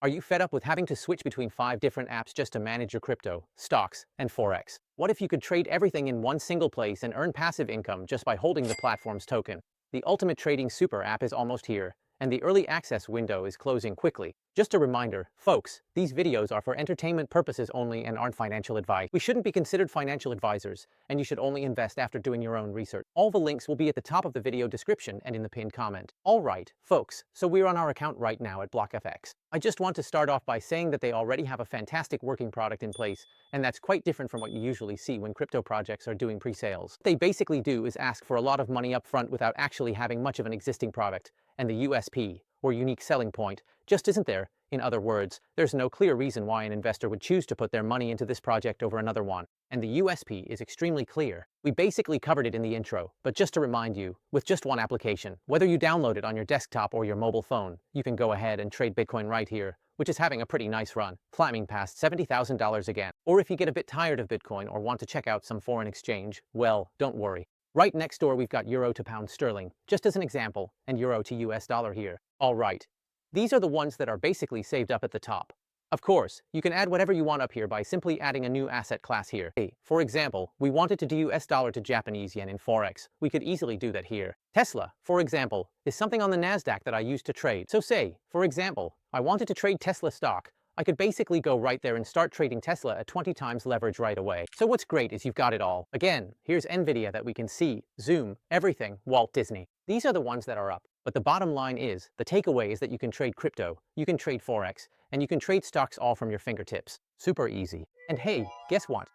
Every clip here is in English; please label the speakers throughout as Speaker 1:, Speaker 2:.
Speaker 1: Are you fed up with having to switch between 5 different apps just to manage your crypto, stocks, and forex? What if you could trade everything in one single place and earn passive income just by holding the platform's token? The ultimate trading super app is almost here, and the early access window is closing quickly. Just a reminder, folks, these videos are for entertainment purposes only and aren't financial advice. We shouldn't be considered financial advisors, and you should only invest after doing your own research. All the links will be at the top of the video description and in the pinned comment. All right, folks, so we're on our account right now at BlockFX. I just want to start off by saying that they already have a fantastic working product in place, and that's quite different from what you usually see when crypto projects are doing pre-sales. What they basically do is ask for a lot of money up front without actually having much of an existing product, and the USP, or unique selling point, just isn't there. In other words, there's no clear reason why an investor would choose to put their money into this project over another one. And the USP is extremely clear. We basically covered it in the intro, but just to remind you, with just one application, whether you download it on your desktop or your mobile phone, you can go ahead and trade Bitcoin right here, which is having a pretty nice run, climbing past $70,000 again. Or if you get a bit tired of Bitcoin or want to check out some foreign exchange, well, don't worry. Right next door we've got euro to pound sterling, just as an example, and euro to US dollar here. All right. These are the ones that are basically saved up at the top. Of course, you can add whatever you want up here by simply adding a new asset class here. For example, we wanted to do US dollar to Japanese yen in Forex. We could easily do that here. Tesla, for example, is something on the NASDAQ that I used to trade. So say, for example, I wanted to trade Tesla stock. I could basically go right there and start trading Tesla at 20 times leverage right away. So what's great is you've got it all. Again, here's Nvidia that we can see, Zoom, everything, Walt Disney. These are the ones that are up. But the bottom line is, the takeaway is that you can trade crypto, you can trade Forex, and you can trade stocks all from your fingertips. Super easy. And hey, guess what?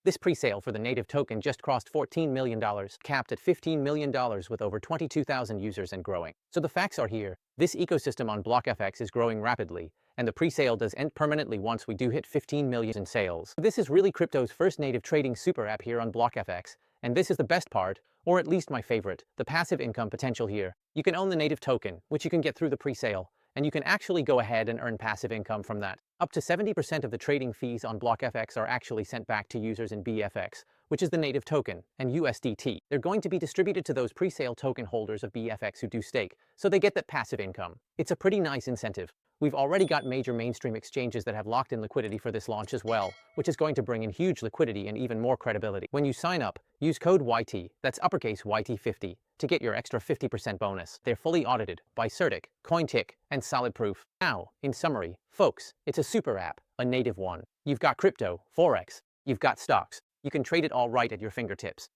Speaker 1: This pre-sale for the native token just crossed $14 million, capped at $15 million with over 22,000 users and growing. So the facts are here. This ecosystem on BlockFX is growing rapidly, and the pre-sale does end permanently once we do hit 15 million in sales. This is really crypto's first native trading super app here on BlockFX, and this is the best part, or at least my favorite, the passive income potential here. You can own the native token, which you can get through the pre-sale, and you can actually go ahead and earn passive income from that. Up to 70% of the trading fees on BlockFX are actually sent back to users in BFX, which is the native token, and USDT. They're going to be distributed to those pre-sale token holders of BFX who do stake, so they get that passive income. It's a pretty nice incentive. We've already got major mainstream exchanges that have locked in liquidity for this launch as well, which is going to bring in huge liquidity and even more credibility. When you sign up, use code YT, that's uppercase YT50, to get your extra 50% bonus. They're fully audited by Certic, CoinTick, and Solid Proof. Now, in summary, folks, it's a super app, a native one. You've got crypto, Forex, you've got stocks. You can trade it all right at your fingertips.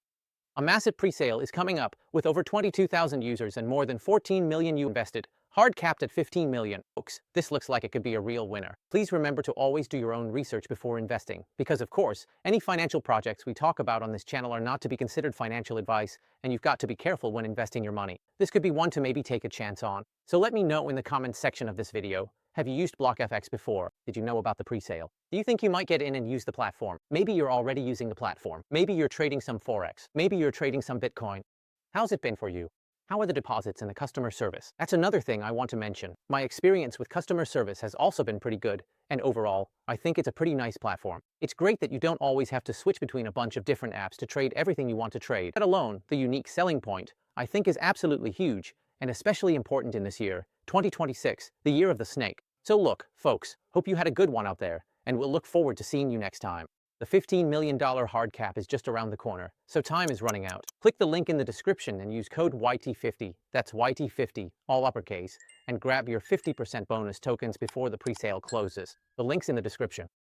Speaker 1: A massive pre-sale is coming up with over 22,000 users and more than 14 million you invested, hard capped at 15 million. Folks, this looks like it could be a real winner. Please remember to always do your own research before investing, because of course, any financial projects we talk about on this channel are not to be considered financial advice, and you've got to be careful when investing your money. This could be one to maybe take a chance on. So let me know in the comments section of this video. Have you used BlockFX before? Did you know about the pre-sale? Do you think you might get in and use the platform? Maybe you're already using the platform. Maybe you're trading some Forex. Maybe you're trading some Bitcoin. How's it been for you? How are the deposits and the customer service? That's another thing I want to mention. My experience with customer service has also been pretty good, and overall, I think it's a pretty nice platform. It's great that you don't always have to switch between a bunch of different apps to trade everything you want to trade. Let alone, the unique selling point, I think is absolutely huge, and especially important in this year, 2026, the year of the snake. So look, folks, hope you had a good one out there, and we'll look forward to seeing you next time. The $15 million hard cap is just around the corner, so time is running out. Click the link in the description and use code YT50, that's YT50, all uppercase, and grab your 50% bonus tokens before the pre-sale closes. The link's in the description.